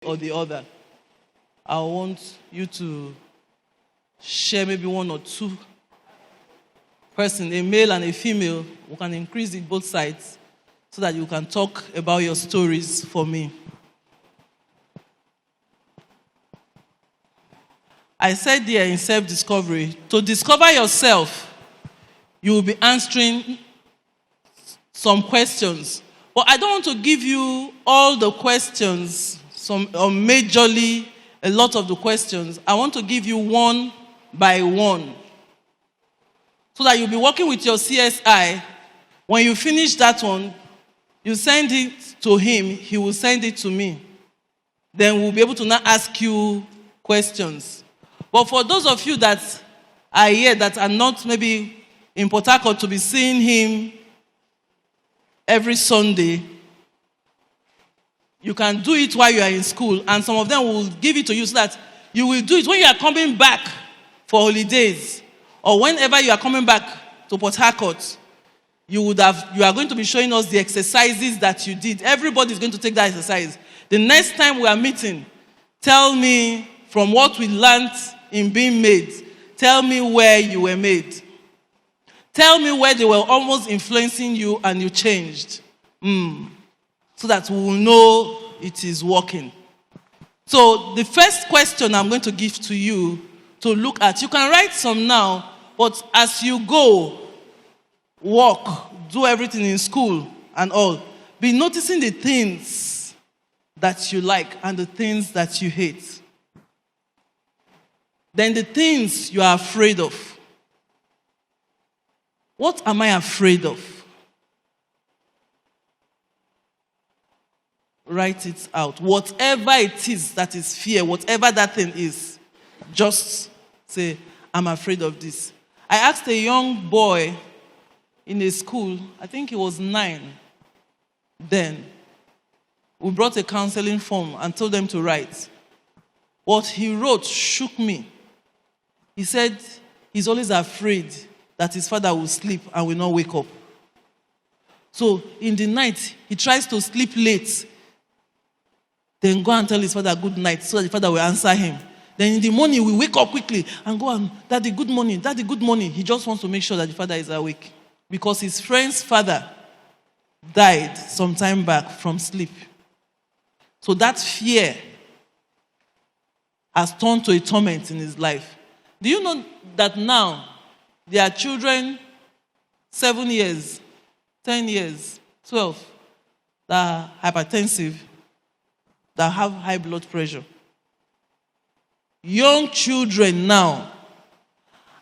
or the other. I want you to share maybe one or two person, a male and a female. We can increase it both sides so that you can talk about your stories for me. I said there in self-discovery, to discover yourself, you will be answering some questions. But I don't want to give you all the questions, majorly a lot of the questions. I want to give you one by one, so that you'll be working with your CSI. When you finish that one, you send it to him, he will send it to me. Then we'll be able to now ask you questions. But for those of you that are here that are not maybe in Port Harcourt to be seeing him every Sunday, you can do it while you are in school, and some of them will give it to you so that you will do it when you are coming back for holidays, or whenever you are coming back to Port Harcourt. You are going to be showing us the exercises that you did. Everybody is going to take that exercise. The next time we are meeting, tell me from what we learned in being made, tell me where you were made. Tell me where they were almost influencing you and you changed. So that we will know it is working. So the first question I'm going to give to you to look at, you can write some now, but as you go, work, do everything in school and all, be noticing the things that you like and the things that you hate. Then the things you are afraid of. What am I afraid of? Write it out. Whatever it is that is fear, whatever that thing is, just say, I'm afraid of this. I asked a young boy in a school, I think he was 9 then. We brought a counseling form and told them to write. What he wrote shook me. He said he's always afraid that his father will sleep and will not wake up. So in the night, he tries to sleep late, then go and tell his father good night so that the father will answer him. Then in the morning, we wake up quickly and go and, Daddy, good morning, Daddy, good morning. He just wants to make sure that the father is awake. Because his friend's father died some time back from sleep. So that fear has turned to a torment in his life. Do you know that now there are children 7 years, 10 years, 12 that are hypertensive, that have high blood pressure? Young children now.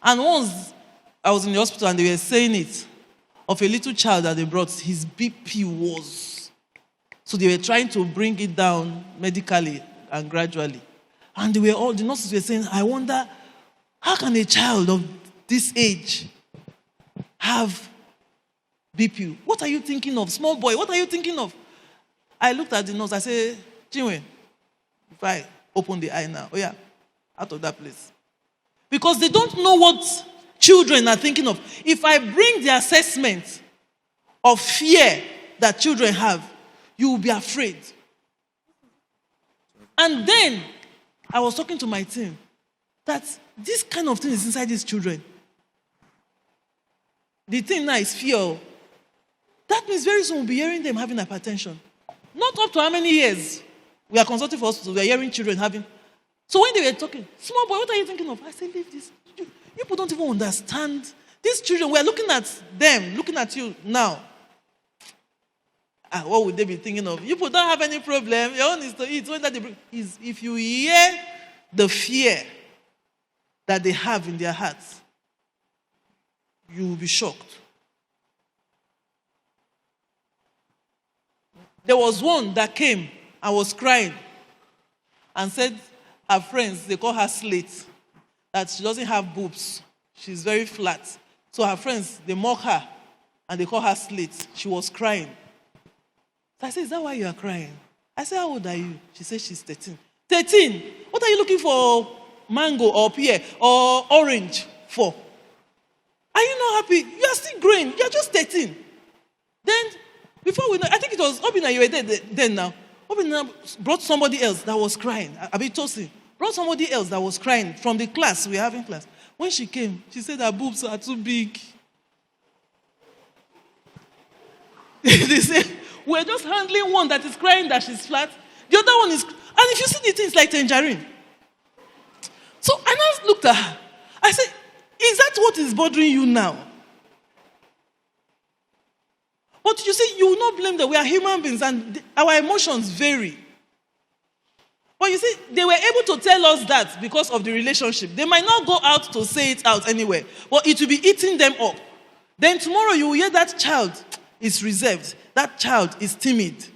And once I was in the hospital and they were saying it, of a little child that they brought, his BP was. So they were trying to bring it down medically and gradually. And the nurses were saying, I wonder, how can a child of this age have BP? What are you thinking of? Small boy, what are you thinking of? I looked at the nurse, I said, Chinwe, if I open the eye now, oh yeah, out of that place. Because they don't know what children are thinking of. If I bring the assessment of fear that children have, you will be afraid. And then I was talking to my team that this kind of thing is inside these children. The thing now is fear. That means very soon we'll be hearing them having hypertension. Not up to how many years we are consulting for hospitals, we are hearing children having. So when they were talking, small boy, what are you thinking of? I said, leave this. People don't even understand. These children, we are looking at them, looking at you now. What would they be thinking of? You people don't have any problem. Your own is to eat. If you hear the fear that they have in their hearts, you will be shocked. There was one that came and was crying and said her friends, they call her Slate, that she doesn't have boobs. She's very flat. So her friends, they mock her and they call her Slate. She was crying. So I said, is that why you are crying? I said, how old are you? She said she's 13. 13? What are you looking for mango or pear or orange for? Are you not happy? You are still growing. You are just 13. Then, before we know, I think it was Obina, you were there then now. Obinna brought somebody else that was crying. Abitosi brought somebody else that was crying from the class. We were having class. When she came, she said her boobs are too big. They say, we're just handling one that is crying that she's flat. The other one is, and if you see the thing, it's like tangerine. So I now looked at her. I said, is that what is bothering you now? But you see, you will not blame them. We are human beings and our emotions vary. But you see, they were able to tell us that because of the relationship. They might not go out to say it out anywhere, but it will be eating them up. Then tomorrow you will hear that child is reserved. That child is timid.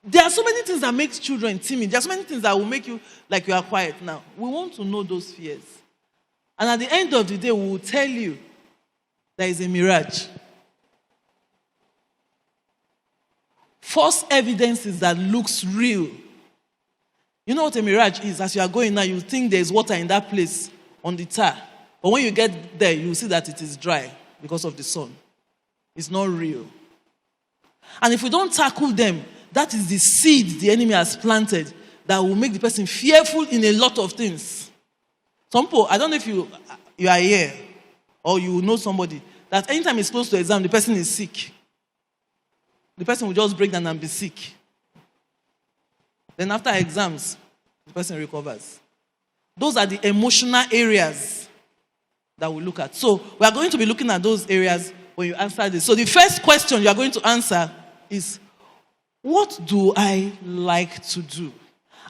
There are so many things that make children timid. There are so many things that will make you like you are quiet now. We want to know those fears. And at the end of the day, we will tell you there is a mirage. False evidences that looks real. You know what a mirage is? As you are going now, you think there is water in that place on the tar. But when you get there, you will see that it is dry because of the sun. It's not real. And if we don't tackle them, that is the seed the enemy has planted that will make the person fearful in a lot of things. Some people, I don't know if you are here or you know somebody, that anytime it's close to exam, the person is sick. The person will just break down and be sick. Then after exams, the person recovers. Those are the emotional areas that we look at. So we are going to be looking at those areas when you answer this. So the first question you are going to answer is, what do I like to do?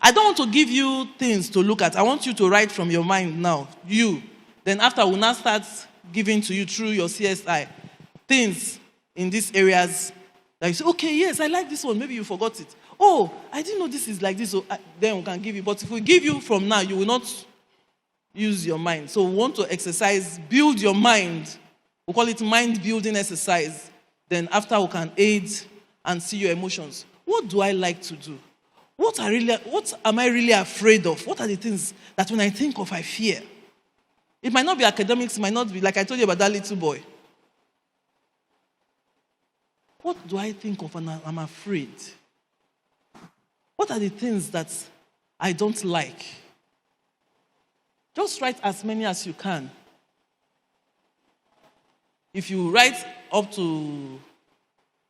I don't want to give you things to look at. I want you to write from your mind now. You. Then after, we'll now start giving to you through your CSI things in these areas that you say, okay, yes, I like this one. Maybe you forgot it. Oh, I didn't know this is like this. So then we can give you. But if we give you from now, you will not use your mind. So we want to exercise, build your mind. We call it mind-building exercise. Then after, we can aid and see your emotions. What do I like to do? What am I really afraid of? What are the things that when I think of, I fear? It might not be academics. It might not be, like I told you about that little boy. What do I think of and I'm afraid? What are the things that I don't like? Just write as many as you can. If you write up to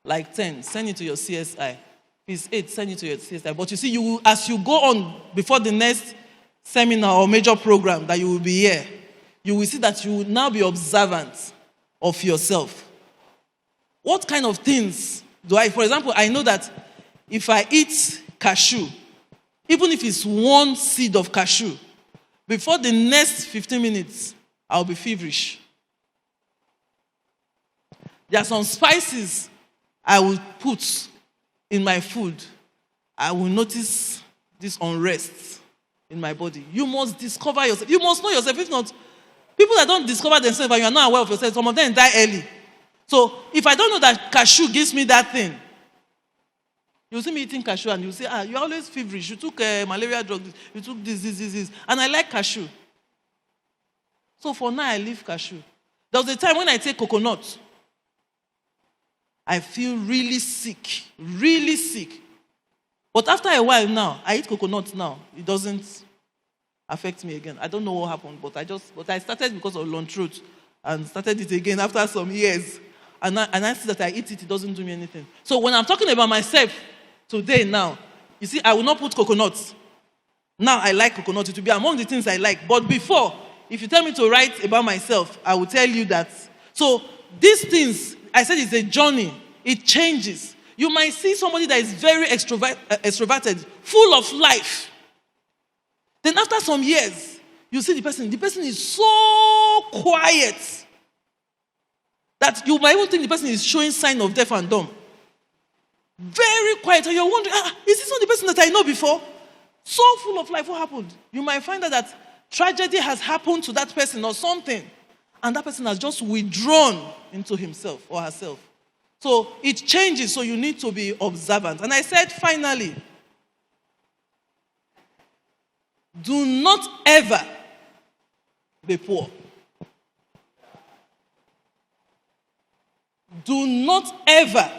like 10, send it to your CSI. If it's 8, send it to your CSI. But you see, you will, as you go on before the next seminar or major program that you will be here, you will see that you will now be observant of yourself. What kind of things do I, for example, I know that if I eat cashew, even if it's one seed of cashew, before the next 15 minutes, I'll be feverish. There are some spices I will put in my food. I will notice this unrest in my body. You must discover yourself. You must know yourself. If not, people that don't discover themselves and you are not aware of yourself, some of them die early. So if I don't know that cashew gives me that thing, you see me eating cashew and you say, you're always feverish. You took malaria drug, you took this. And I like cashew. So for now, I leave cashew. There was a time when I take coconut, I feel really sick. But after a while now, I eat coconut now. It doesn't affect me again. I don't know what happened, but I started because of long throat and started it again after some years. And I see that I eat it doesn't do me anything. So when I'm talking about myself today now, you see, I will not put coconut. Now I like coconut. It will be among the things I like. But before, if you tell me to write about myself, I will tell you that. So these things, I said it's a journey. It changes. You might see somebody that is very extroverted, full of life. Then after some years, you see the person is so quiet that you might even think the person is showing sign of deaf and dumb. Very quiet. And you're wondering, is this not the person that I know before? So full of life, what happened? You might find out that tragedy has happened to that person or something. And that person has just withdrawn into himself or herself. So it changes, so you need to be observant. And I said, finally, do not ever be poor. Do not ever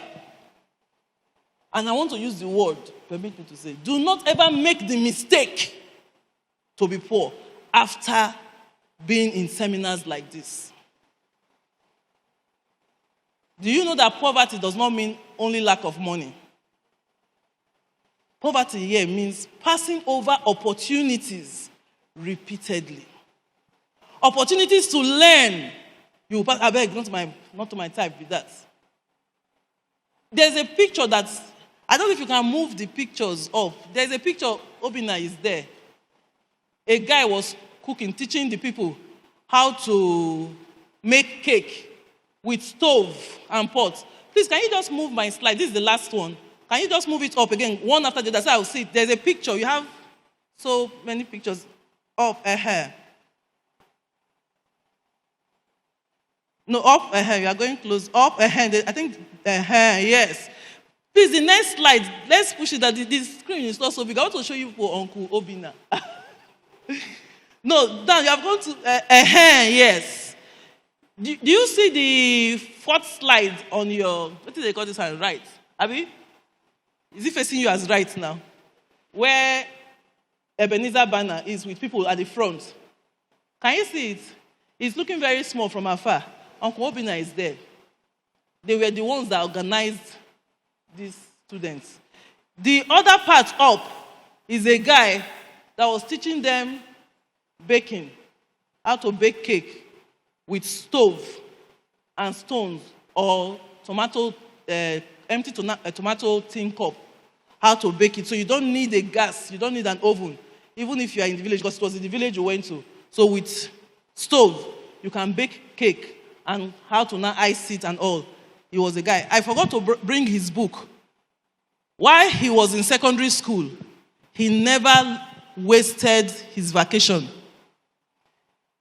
And I want to use the word, permit me to say, do not ever make the mistake to be poor after being in seminars like this. Do you know that poverty does not mean only lack of money? Poverty here means passing over opportunities repeatedly. Opportunities to learn. You pass, I beg, not to my type with that. There's a picture that, I don't know if you can move the pictures up. There's a picture, Obina is there. A guy was cooking, teaching the people how to make cake with stove and pot. Please, can you just move my slide? This is the last one. Can you just move it up again, one after the other, so I'll see it. There's a picture. You have so many pictures up ahead. No, up ahead. You are going close. Up ahead. I think ahead. Yes. Please, the next slide. Let's push it. That the screen is not so big. I want to show you for Uncle Obina. No, down. You have gone to ahead. Yes. Do you see the fourth slide on your? What do they call this hand? Right. Abi? Is it facing you as right now? Where Ebenezer banner is with people at the front. Can you see it? It's looking very small from afar. Uncle Obina is there. They were the ones that organized these students. The other part up is a guy that was teaching them baking, how to bake cake with stove and stones or tomato, empty tomato tin cup, how to bake it. So you don't need a gas, you don't need an oven, even if you are in the village, because it was in the village you went to. So with stove, you can bake cake and how to now ice it and all. He was a guy. I forgot to bring his book. While he was in secondary school, he never wasted his vacation.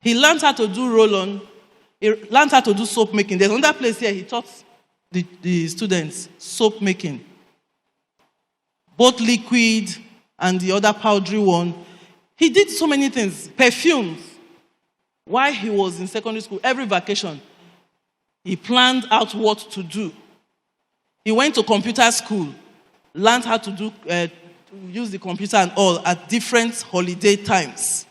He learned how to do roll-on. He learned how to do soap making. There's another place here he taught the students soap making. Both liquid and the other powdery one. He did so many things. Perfumes. While he was in secondary school, every vacation, he planned out what to do. He went to computer school, learned how to use the computer and all at different holiday times.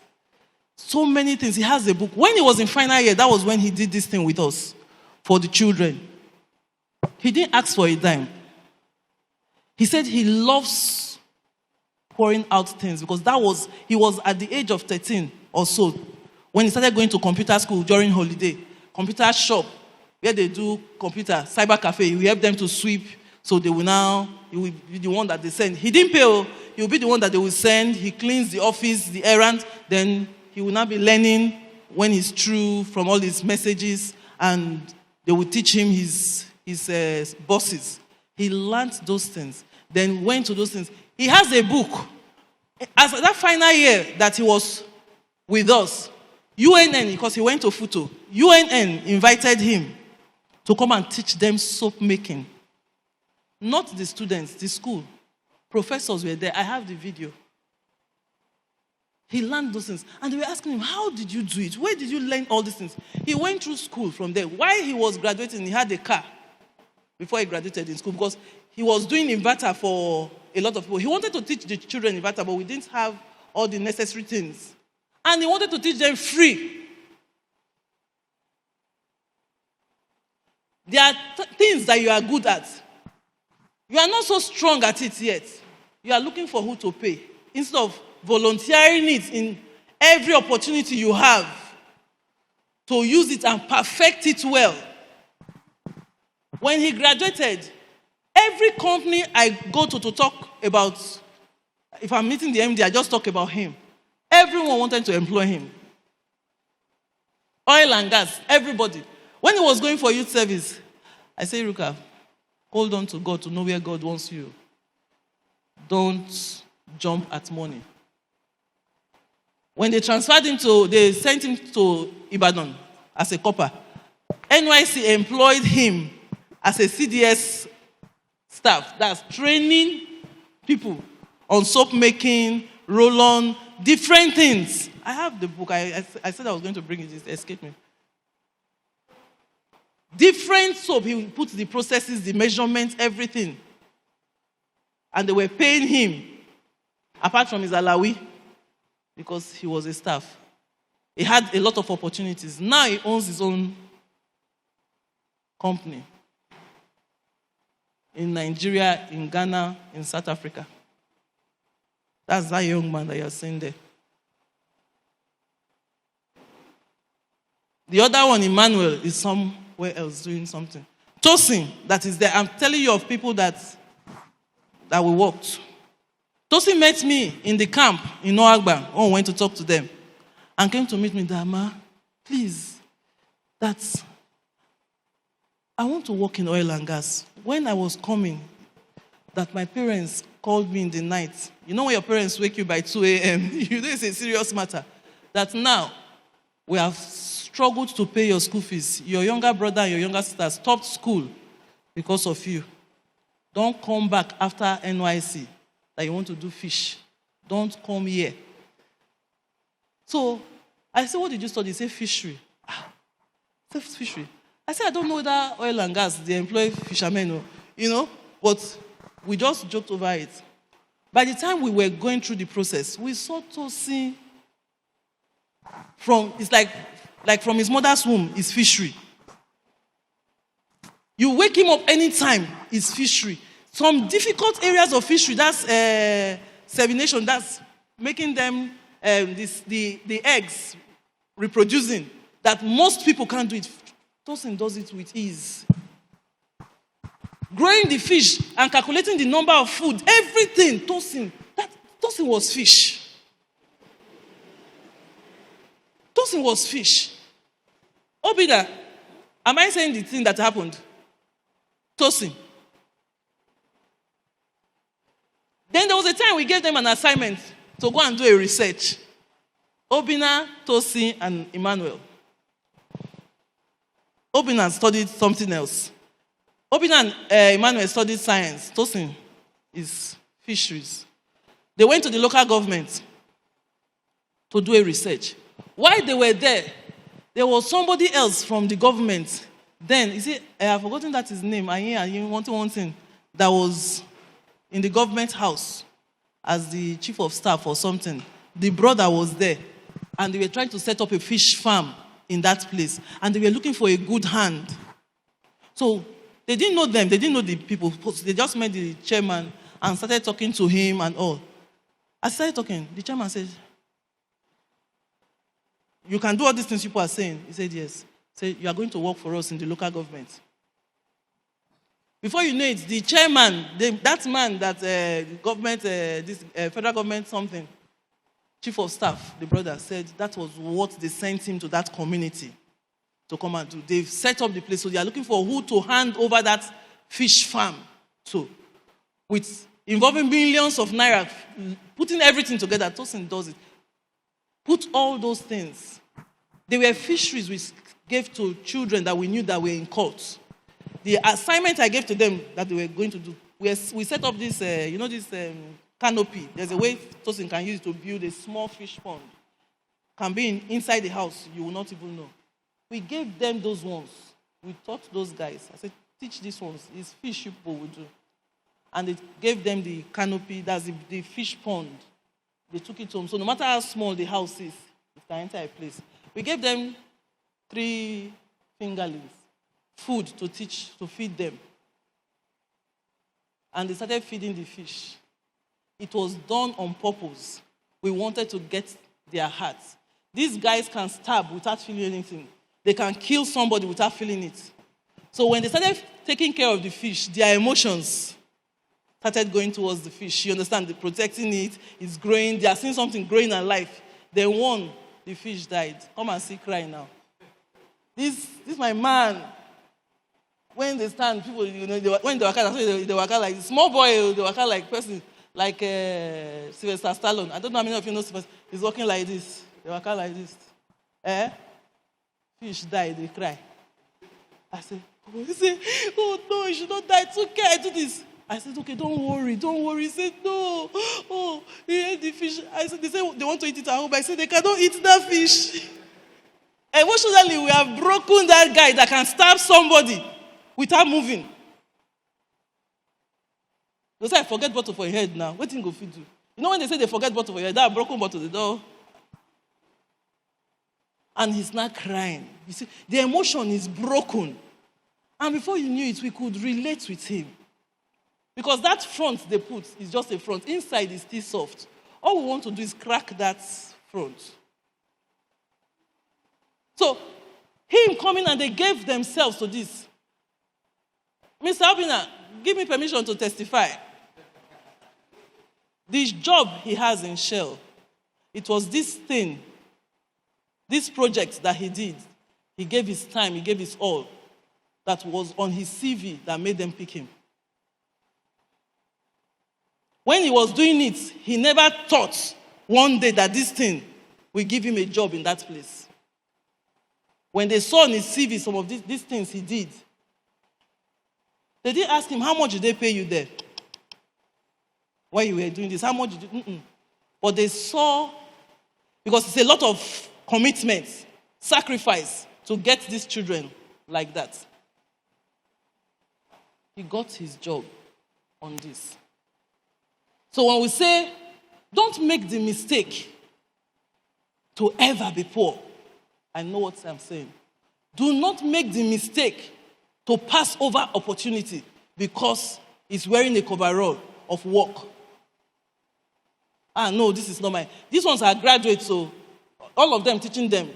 So many things. He has a book. When he was in final year, that was when he did this thing with us for the children. He didn't ask for a dime. He said he loves pouring out things because he was at the age of 13 or so when he started going to computer school during holiday. Computer shop where they do computer, cyber cafe. We help them to sweep, so he will be the one that they send. He didn't pay. He will be the one that they will send. He cleans the office, the errand. Then he will now be learning when he's through from all his messages, and they will teach him his bosses. He learned those things. Then went to those things. He has a book. As that final year that he was with us, UNN, because he went to Futo, UNN invited him to come and teach them soap making. Not the students, the school. Professors were there. I have the video. He learned those things. And they were asking him, how did you do it? Where did you learn all these things? He went through school from there. While he was graduating, he had a car before he graduated in school because he was doing inverter for a lot of people. He wanted to teach the children inverter, but we didn't have all the necessary things. And he wanted to teach them free. There are things that you are good at. You are not so strong at it yet. You are looking for who to pay. Instead of volunteering it in every opportunity you have to use it and perfect it well. When he graduated, every company I go to talk about, if I'm meeting the MD, I just talk about him. Everyone wanted to employ him. Oil and gas, everybody. When he was going for youth service, I say, Ruka, hold on to God to know where God wants you. Don't jump at money. When they sent him to Ibadan as a copper, NYC employed him as a CDS staff. That's training people on soap making, roll-on, different things. I have the book. I said I was going to bring it. It escaped me. Different soap. He puts the processes, the measurements, everything. And they were paying him, apart from his alawi, because he was a staff. He had a lot of opportunities. Now he owns his own company in Nigeria, in Ghana, in South Africa. That's that young man that you're seeing there. The other one, Emmanuel, is somewhere else doing something. Tosin, that is there. I'm telling you of people that we worked. Tosin met me in the camp in Noagba when we went to talk to them. And came to meet me, Dama, please, I want to work in oil and gas. When I was coming, that my parents called me in the night. You know when your parents wake you by 2 a.m., you know it's a serious matter. That now, we have struggled to pay your school fees. Your younger brother and your younger sister stopped school because of you. Don't come back after NYC that you want to do fish. Don't come here. So, I said, what did you study? He said, fishery. I said, fishery. I said, I don't know whether oil and gas, they employ fishermen, but we just joked over it. By the time we were going through the process, we saw Tosin it's like from his mother's womb, is fishery. You wake him up anytime, it's fishery. Some difficult areas of fishery, that's semination, that's making them, the eggs reproducing, that most people can't do it. Tosin does it with ease. Growing the fish and calculating the number of food, everything, Tosin was fish. Tosin was fish. Obida, am I saying the thing that happened? Tosin. Then there was a time we gave them an assignment to go and do a research. Obina, Tosin, and Emmanuel. Obina studied something else. Obina and Emmanuel studied science. Tosin is fisheries. They went to the local government to do a research. While they were there was somebody else from the government. Then, you see, I have forgotten that his name. One thing that was in the government house as the chief of staff or something. The brother was there. And they were trying to set up a fish farm in that place. And they were looking for a good hand. So, they didn't know them. They didn't know the people. They just met the chairman and started talking to him and all. As I started talking, the chairman said, you can do all these things people are saying. He said, yes. He said, you are going to work for us in the local government. Before you know it, the chairman, that man that federal government something, chief of staff, the brother, said that was what they sent him to that community to come and do. They've set up the place, so they are looking for who to hand over that fish farm to. With involving millions of naira, putting everything together. Tosin does it. Put all those things. They were fisheries we gave to children that we knew that were in court. The assignment I gave to them that they were going to do, we set up this, this canopy. There's a way Tosin can use it to build a small fish pond. Can be inside the house, you will not even know. We gave them those ones. We taught those guys. I said, teach these ones. It's fish people will do. And they gave them the canopy, that's the fish pond. They took it home. So no matter how small the house is, it can enter a place. We gave them 3 fingerlings, food to feed them. And they started feeding the fish. It was done on purpose. We wanted to get their hearts. These guys can stab without feeling anything. They can kill somebody without feeling it. So when they started taking care of the fish, their emotions started going towards the fish. You understand? They're protecting it. It's growing. They are seeing something growing alive. Then one, the fish died. Come and see cry now. This my man. When they stand, people, when they walk out, they walk out like small boy. They walk out like person, like Sylvester Stallone. I don't know how many of you know Sylvester. He's walking like this. They walk out like this. Fish died. They cry. I said, he said, oh no, you should not die. It's okay. I do this. I said, okay, don't worry. He said, no. Oh, he ate the fish. I said, they say they want to eat it at home. I said, they cannot eat that fish. Emotionally, we have broken that guy that can stab somebody without moving. They say, I forget bottle for your head now. What thing go fit do? You know when they say they forget bottle for your head, that broken bottle, the door. And he's not crying. You see, the emotion is broken. And before you knew it, we could relate with him. Because that front they put is just a front. Inside is still soft. All we want to do is crack that front. So, him coming and they gave themselves to this. Mr. Abina, give me permission to testify. This job he has in Shell, it was this thing, this project that he did. He gave his time, he gave his all. That was on his CV that made them pick him. When he was doing it, he never thought one day that this thing will give him a job in that place. When they saw on his CV some of these things he did, they didn't ask him, how much did they pay you there? When you were doing this, how much did you... But they saw, because it's a lot of commitment, sacrifice to get these children like that. He got his job on this. So when we say, don't make the mistake to ever be poor, I know what I'm saying. Do not make the mistake to pass over opportunity because he's wearing a coverall of work. No, this is not mine. These ones are graduates, so all of them teaching them.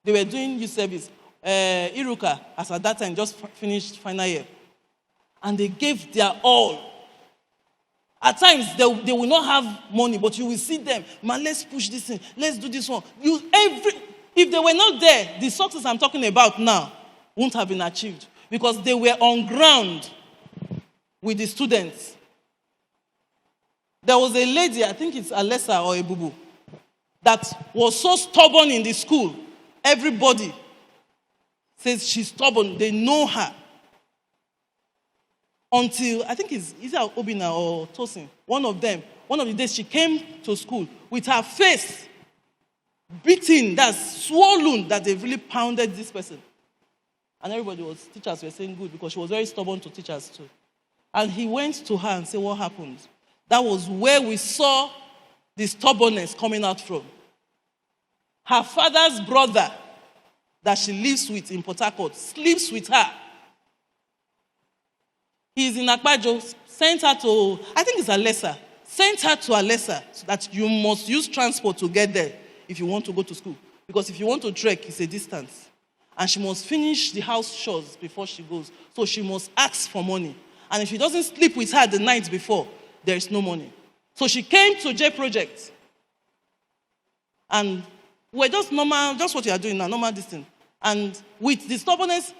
They were doing youth service. Iruka, as at that time, just finished final year. And they gave their all. At times, they will not have money, but you will see them. Man, let's push this in. Let's do this one. If they were not there, the success I'm talking about now wouldn't have been achieved. Because they were on ground with the students. There was a lady, I think it's Alessa or a Bubu, that was so stubborn in the school. Everybody says she's stubborn. They know her. Until, I think it's either Obina or Tosin, one of them, one of the days she came to school with her face beaten, that's swollen, that they've really pounded this person. And teachers were saying good because she was very stubborn to teachers too. And he went to her and said, what happened? That was where we saw the stubbornness coming out from. Her father's brother that she lives with in Port Harcourt sleeps with her. He's in Akbajo, sent her to, I think it's Alessa, sent her to Alessa so that you must use transport to get there if you want to go to school. Because if you want to trek, it's a distance. And she must finish the house chores before she goes. So she must ask for money. And if he doesn't sleep with her the night before, there is no money. So she came to J Project. And we're just normal, just what you are doing now, normal this thing. And with the stubbornness,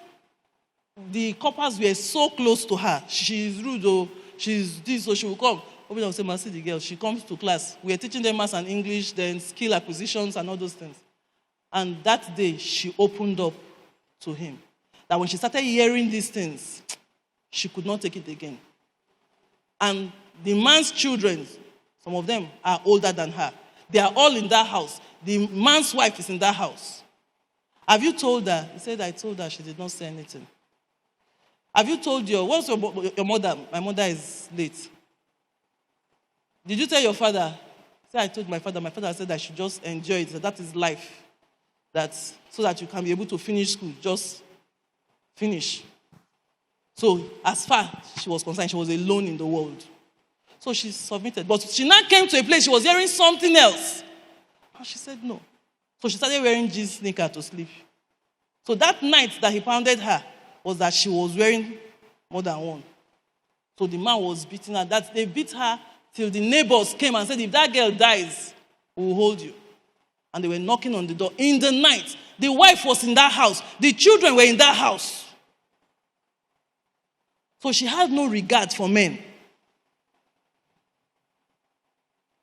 the coppers were so close to her. She's rude, or she's this, so she will come. Open will say, "Mercy, the girl." She comes to class. We are teaching them maths and English, then skill acquisitions and all those things. And that day, she opened up to him. That when she started hearing these things, she could not take it again. And the man's children, some of them are older than her. They are all in that house. The man's wife is in that house. Have you told her? He said, I told her. She did not say anything. Have you told what's your mother? My mother is late. Did you tell your father? Say, I told my father. My father said I should just enjoy it. That is life. So that you can be able to finish school. Just finish. So as far as she was concerned, she was alone in the world. So she submitted. But she now came to a place, she was hearing something else. And she said no. So she started wearing jeans sneaker to sleep. So that night that he pounded her was that she was wearing more than one. So the man was beating her. That they beat her till the neighbors came and said, if that girl dies, we will hold you. And they were knocking on the door in the night. The wife was in that house. The children were in that house. So she had no regard for men.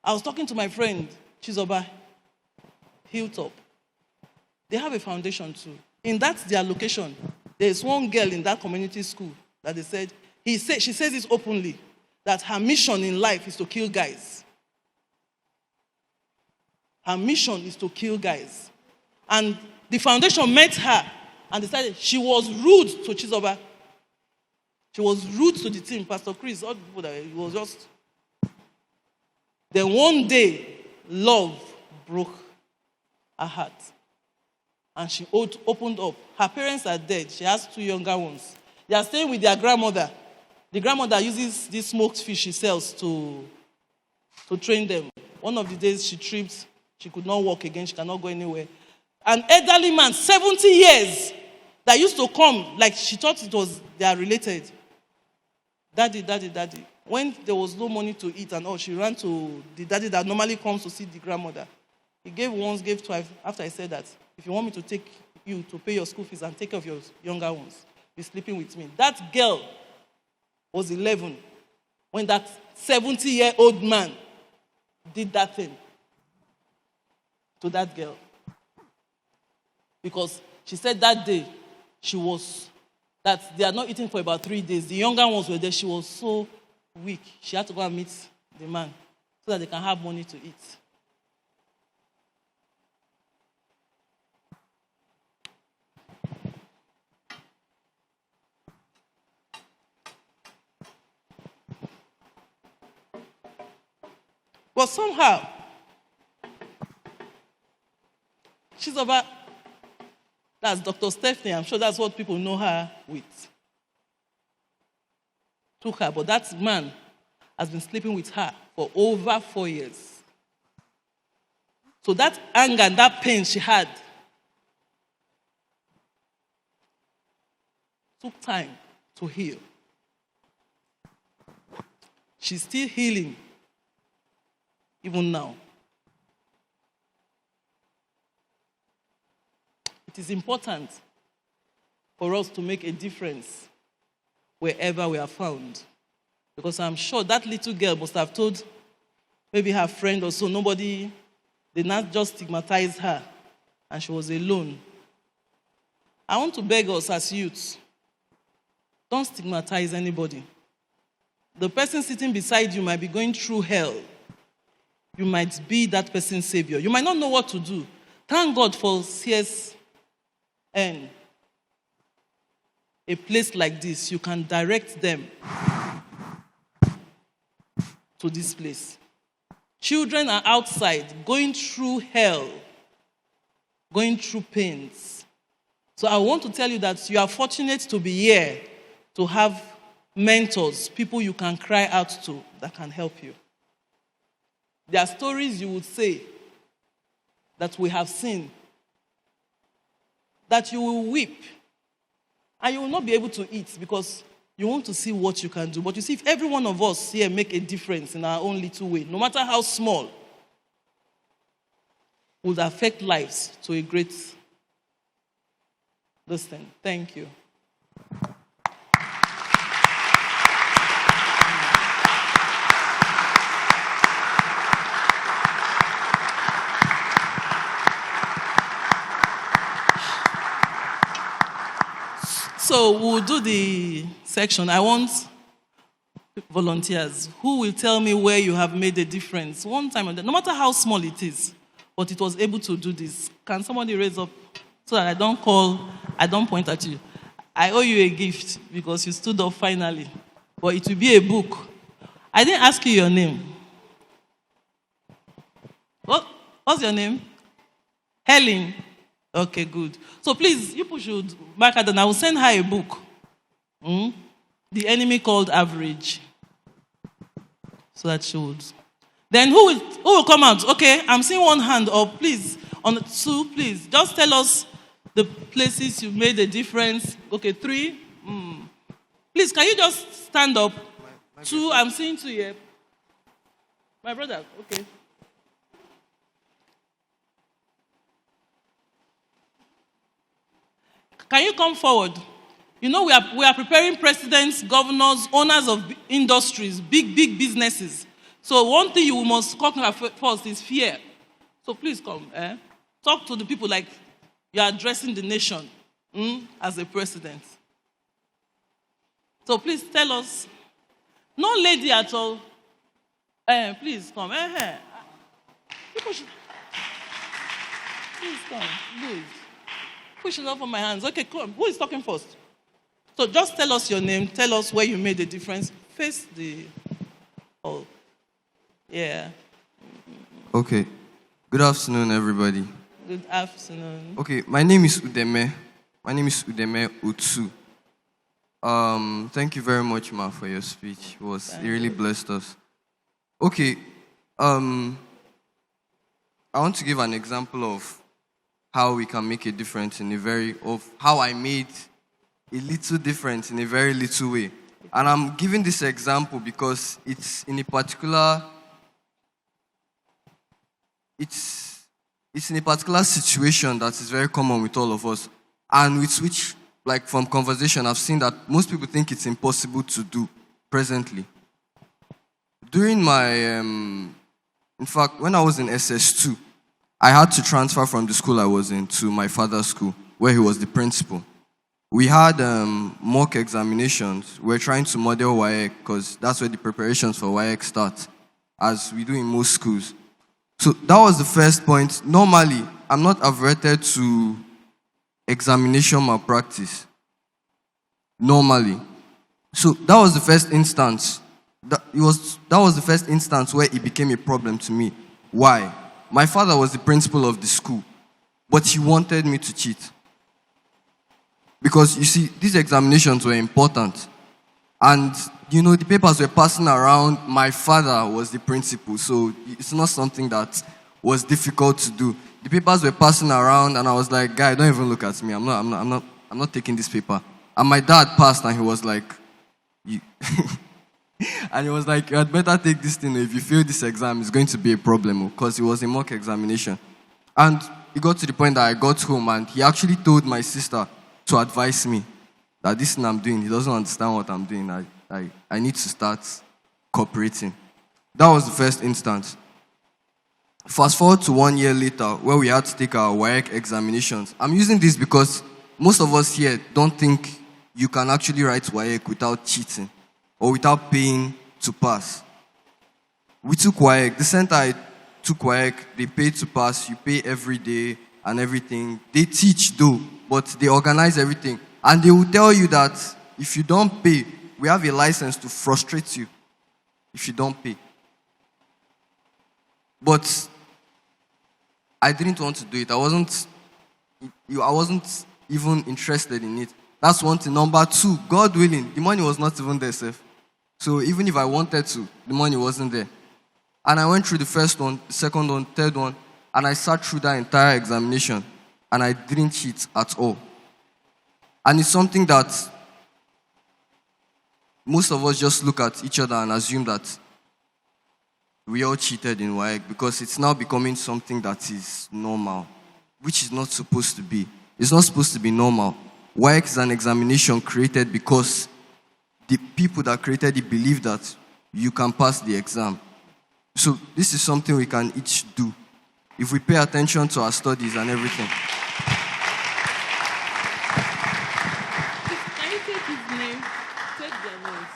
I was talking to my friend, Chizoba, Hilltop. They have a foundation too. In that their location, there's one girl in that community school that they said, she says this openly, that her mission in life is to kill guys. Her mission is to kill guys. And the foundation met her and decided she was rude to Chizoba. She was rude to the team, Pastor Chris, all the people that it was just. Then one day, love broke her heart. And she opened up. Her parents are dead. She has 2 younger ones. They are staying with their grandmother. The grandmother uses this smoked fish she sells to train them. One of the days she tripped. She could not walk again. She cannot go anywhere. An elderly man, 70 years, that used to come, like she thought they are related. Daddy, daddy, daddy. When there was no money to eat and all, she ran to the daddy that normally comes to see the grandmother. He gave once, gave twice. After I said that, if you want me to take you to pay your school fees and take care of your younger ones, be sleeping with me. That girl was 11 when that 70-year-old man did that thing to that girl. Because she said that day that they are not eating for about 3 days. The younger ones were there. She was so weak. She had to go and meet the man so that they can have money to eat. But somehow, she's over. That's Dr. Stephanie. I'm sure that's what people know her with. Took her, but that man has been sleeping with her for over 4 years. So that anger and that pain she had took time to heal. She's still healing even now. It is important for us to make a difference wherever we are found. Because I'm sure that little girl must have told maybe her friend or so, nobody, they not just stigmatize her, and she was alone. I want to beg us as youths, don't stigmatize anybody. The person sitting beside you might be going through hell. You might be that person's savior. You might not know what to do. Thank God for CSN. A place like this, you can direct them to this place. Children are outside, going through hell, going through pains. So I want to tell you that you are fortunate to be here, to have mentors, people you can cry out to that can help you. There are stories you would say that we have seen, that you will weep, and you will not be able to eat because you want to see what you can do. But you see, if every one of us here make a difference in our own little way, no matter how small, would affect lives to a great extent. Thank you. So we'll do the section. I want volunteers who will tell me where you have made a difference. One time, no matter how small it is, but it was able to do this. Can somebody raise up so that I don't point at you? I owe you a gift because you stood up finally. But it will be a book. I didn't ask you your name. What's your name? Helen. Okay, good. So please, you people should mark her down. I will send her a book. The Enemy Called Average. So that she would. Then who will come out? Okay, I'm seeing one hand up. Please, on 2, please. Just tell us the places you made a difference. Okay, 3. Please, can you just stand up? My 2, I'm seeing 2 here. My brother, okay. Can you come forward? You know, we are preparing presidents, governors, owners of industries, big businesses. So one thing you must conquer first is fear. So please come. Talk to the people like you are addressing the nation as a president. So please tell us. No lady at all. Please come. People should. Please come. Good. Push it off on my hands. Okay, come. Who is talking first? So just tell us your name. Tell us where you made the difference. Face the... Oh, yeah. Okay. Good afternoon, everybody. Good afternoon. Okay, my name is Udeme. My name is Udeme Utsu. Thank you very much, Ma, for your speech. It really blessed us. Okay. I want to give an example of how we can make a difference of how I made a little difference in a very little way. And I'm giving this example because it's in a particular situation that is very common with all of us, and with which, like from conversation, I've seen that most people think it's impossible to do presently. During my, in fact, when I was in SS2, I had to transfer from the school I was in to my father's school, where he was the principal. We had mock examinations. We're trying to model WAEC because that's where the preparations for WAEC start, as we do in most schools. So that was the first point. Normally, I'm not averted to examination malpractice. Normally. So that was the first instance. That was the first instance where it became a problem to me. Why? My father was the principal of the school, but he wanted me to cheat. Because, you see, these examinations were important. And, the papers were passing around. My father was the principal, so it's not something that was difficult to do. The papers were passing around, and I was like, guy, don't even look at me. I'm not taking this paper. And my dad passed, and he was like, and he was like, you had better take this thing. If you fail this exam, it's going to be a problem, because it was a mock examination. And it got to the point that I got home, and he actually told my sister to advise me that this thing I'm doing, he doesn't understand what I'm doing. I need to start cooperating. That was the first instance. Fast forward to 1 year later, where we had to take our WAEC examinations. I'm using this because most of us here don't think you can actually write WAEC without cheating or without paying to pass. We took WAEC. The center I took WAEC, they pay to pass. You pay every day and everything. They teach though, but they organize everything. And they will tell you that if you don't pay, we have a license to frustrate you if you don't pay. But I didn't want to do it. I wasn't even interested in it. That's one thing. Number two, God willing, the money was not even there, Seth. So even if I wanted to, the money wasn't there. And I went through the first one, the second one, third one, and I sat through that entire examination, and I didn't cheat at all. And it's something that most of us just look at each other and assume that we all cheated in WAEC because it's now becoming something that is normal, which is not supposed to be. It's not supposed to be normal. WAEC is an examination created because the people that created it believe that you can pass the exam. So this is something we can each do if we pay attention to our studies and everything. Can you take his name? Take their voice.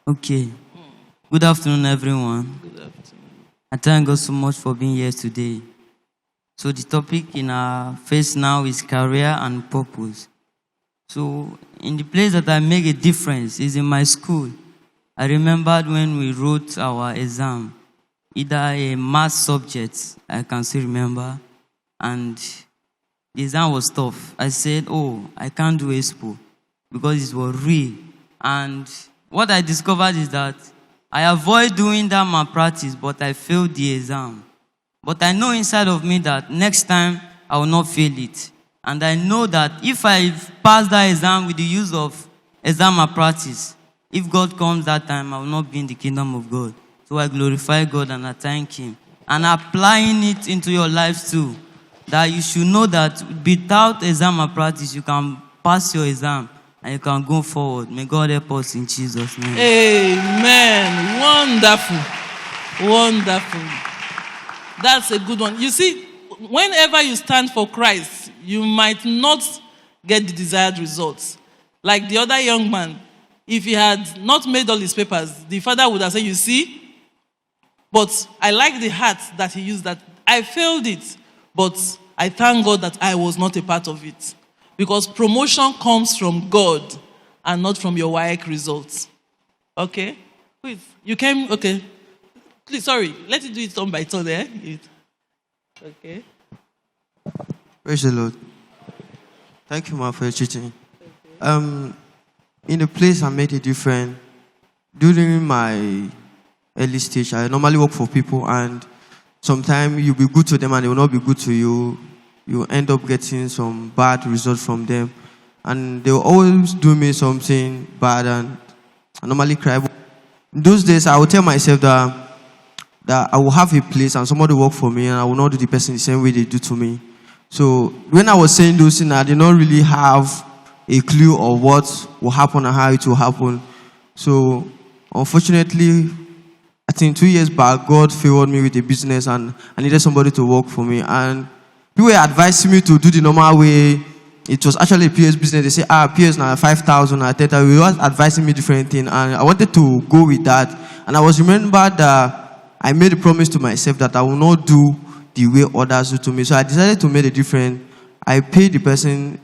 Okay. Good afternoon, everyone. Good afternoon. I thank God so much for being here today. So the topic in our face now is career and purpose. So in the place that I make a difference is in my school. I remembered when we wrote our exam, either a math subject, I can still remember, and the exam was tough. I said, I can't do expo because it was real. And what I discovered is that I avoid doing that malpractice, but I failed the exam. But I know inside of me that next time I will not fail it. And I know that if I pass that exam with the use of exam malpractice, if God comes that time, I will not be in the kingdom of God. So I glorify God and I thank Him. And applying it into your life too, that you should know that without exam malpractice, you can pass your exam and you can go forward. May God help us in Jesus' name. Amen. Wonderful. Wonderful. That's a good one. You see, whenever you stand for Christ, you might not get the desired results. Like the other young man, if he had not made all his papers, the father would have said, you see, but I like the heart that he used, that I failed it, but I thank God that I was not a part of it. Because promotion comes from God and not from your WAEC results. Okay? Please. You came, okay. Please, sorry. Let it do it turn by turn, eh? Okay. Praise the Lord. Thank you, ma, for your teaching. In the place I made a difference. During my early stage, I normally work for people, and sometimes you'll be good to them and they will not be good to you. You end up getting some bad results from them. And they will always do me something bad, and I normally cry. In those days, I will tell myself that I will have a place and somebody will work for me, and I will not do the person the same way they do to me. So when I was saying those things, I did not really have a clue of what will happen and how it will happen. So unfortunately, I think 2 years back, God favored me with a business, and I needed somebody to work for me. And people were advising me to do the normal way. It was actually a PS business. They say, PS now 5,000, I think we was advising me different things, and I wanted to go with that. And I was remembered that I made a promise to myself that I will not do the way others do to me. So I decided to make a difference. I paid the person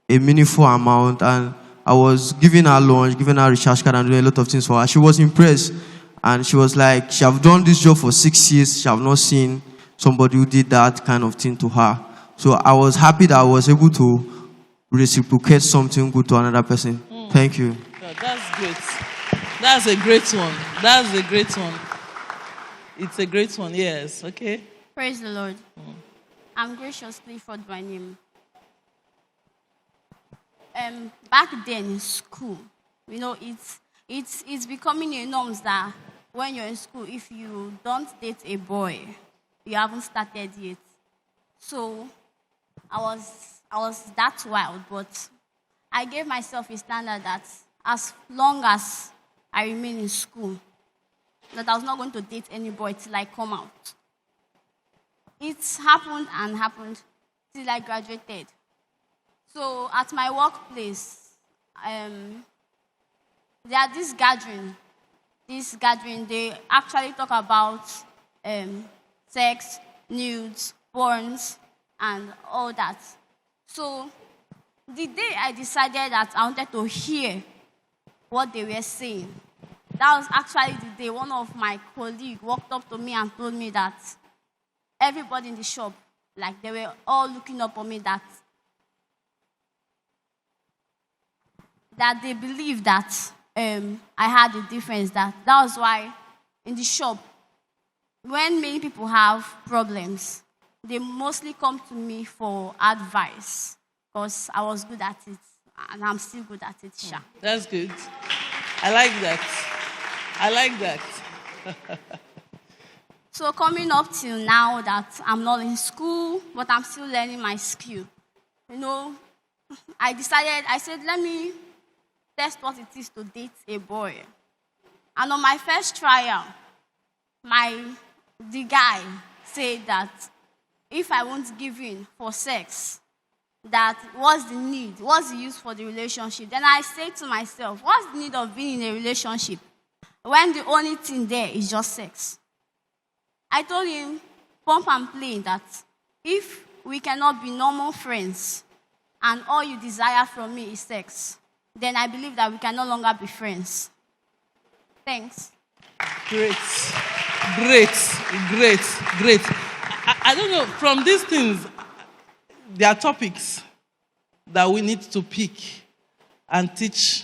a meaningful amount, and I was giving her lunch, giving her a recharge card, and doing a lot of things for her. She was impressed, and she was like, she have done this job for 6 years. She have not seen somebody who did that kind of thing to her. So I was happy that I was able to reciprocate something good to another person. Thank you. Yeah, that's great. That's a great one. That's a great one. It's a great one, yes. Okay. Praise the Lord. I'm graciously for my name. Back then in school, it's becoming a norm that when you're in school, if you don't date a boy, you haven't started yet. So I was that wild, but I gave myself a standard that as long as I remain in school, that I was not going to date any boy till I come out. It's happened and happened till I graduated. So at my workplace, there are this gathering, they actually talk about sex, nudes, porns, and all that. So the day I decided that I wanted to hear what they were saying, that was actually the day one of my colleagues walked up to me and told me that everybody in the shop, like they were all looking up on me, that they believed that I had a difference. That was why in the shop, when many people have problems, they mostly come to me for advice because I was good at it and I'm still good at it. Sha. That's good. I like that. So coming up till now that I'm not in school, but I'm still learning my skill. I said, let me test what it is to date a boy. And on my first trial, the guy said that if I won't give in for sex, that what's the need? What's the use for the relationship? Then I said to myself, what's the need of being in a relationship when the only thing there is just sex? I told him, pump and play, that if we cannot be normal friends and all you desire from me is sex, then I believe that we can no longer be friends. Thanks. Great. I don't know, from these things, there are topics that we need to pick and teach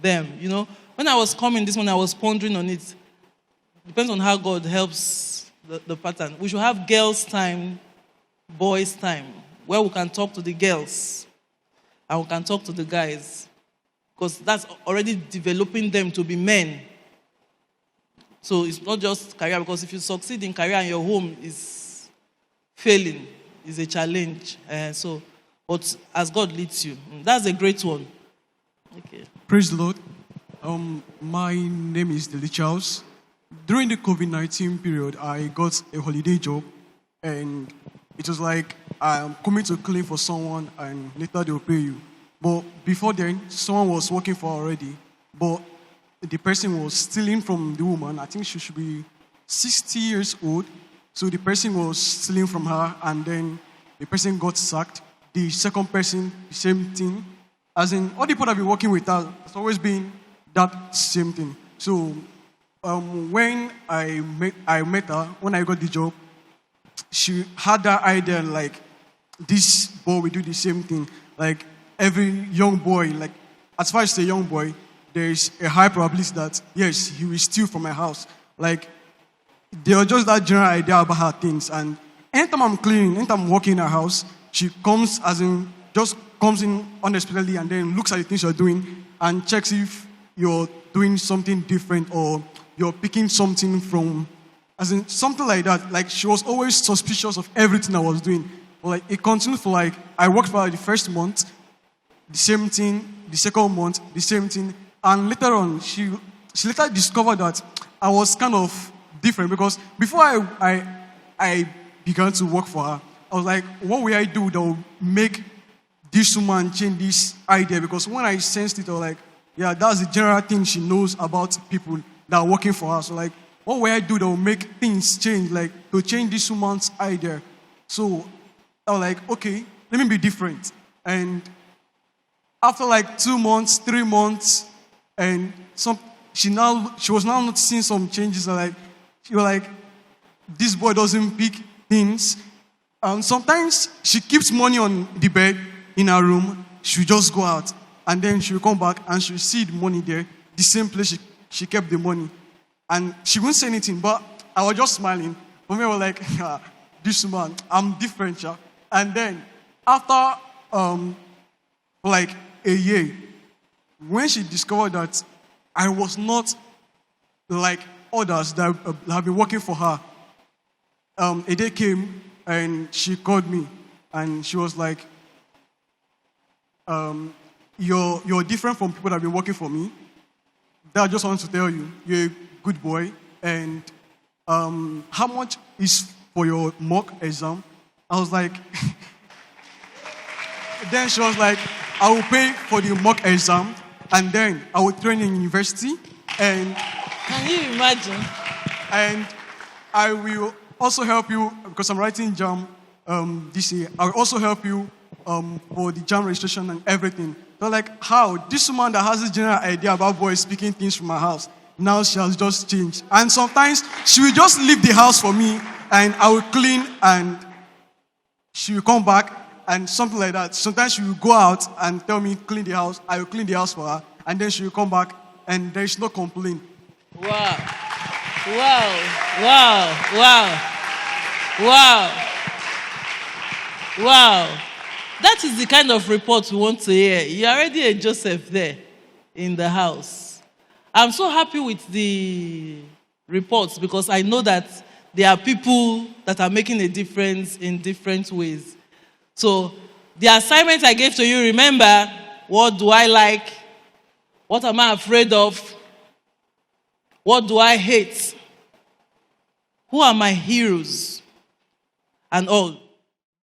them. When I was coming this morning, I was pondering on it. Depends on how God helps the pattern. We should have girls' time, boys' time, where we can talk to the girls and we can talk to the guys. Because that's already developing them to be men. So it's not just career, because if you succeed in career and your home is failing, it's a challenge. But as God leads you, that's a great one. Okay. Praise the Lord. My name is Deli Charles. During the COVID-19 period, I got a holiday job, and it was like I'm coming to clean for someone, and later they'll pay you. But before then, someone was working for already, but the person was stealing from the woman. I think she should be 60 years old. So the person was stealing from her, and then the person got sacked. the second person, the same thing. As in, all the people I've been working with, it's always been that same thing. So when I met her, when I got the job, she had that idea like, this boy will do the same thing. Like every young boy, like as far as a young boy, there is a high probability that, yes, he will steal from my house. Like, there was just that general idea about her things. And anytime I'm cleaning, anytime I'm working in her house, she comes just comes in unexpectedly and then looks at the things you're doing and checks if you're doing something different or you're picking something from, something like that. Like, she was always suspicious of everything I was doing. But like, it continued for like, I worked for her the first month, the same thing, the second month, the same thing. And later on, she later discovered that I was kind of different because before I began to work for her, I was like, what will I do that will make this woman change this idea? Because when I sensed it, I was like, yeah, that's the general thing she knows about people that are working for her. So like, what will I do that will make things change, like to change this woman's idea? So I was like, okay, let me be different. And after like 2 months, 3 months, and she was now noticing some changes. Like, she was like, this boy doesn't pick things. And sometimes she keeps money on the bed in her room. She'll just go out. And then she'll come back and she'll see the money there, the same place she kept the money. And she wouldn't say anything, but I was just smiling. For me, I was like, this woman, I'm different. Yeah. And then after like a year, when she discovered that I was not like others that have been working for her, a day came and she called me and she was like, you're different from people that have been working for me. That I just want to tell you, you're a good boy. And how much is for your mock exam? I was like, then she was like, I will pay for the mock exam and then I will train in university. And can you imagine? And I will also help you because I'm writing JAM this year. I will also help you for the JAM registration and everything. So like, how? This woman that has this general idea about boys speaking things from my house, now she has just changed. And sometimes she will just leave the house for me and I will clean and she will come back and something like that. Sometimes she will go out and tell me, clean the house. I will clean the house for her. And then she will come back and there is no complaint. Wow. Wow. Wow. Wow. Wow. Wow. That is the kind of report we want to hear. You're already a Joseph there in the house. I'm so happy with the reports because I know that there are people that are making a difference in different ways. So the assignment I gave to you, remember, what do I like? What am I afraid of? What do I hate? Who are my heroes? And all.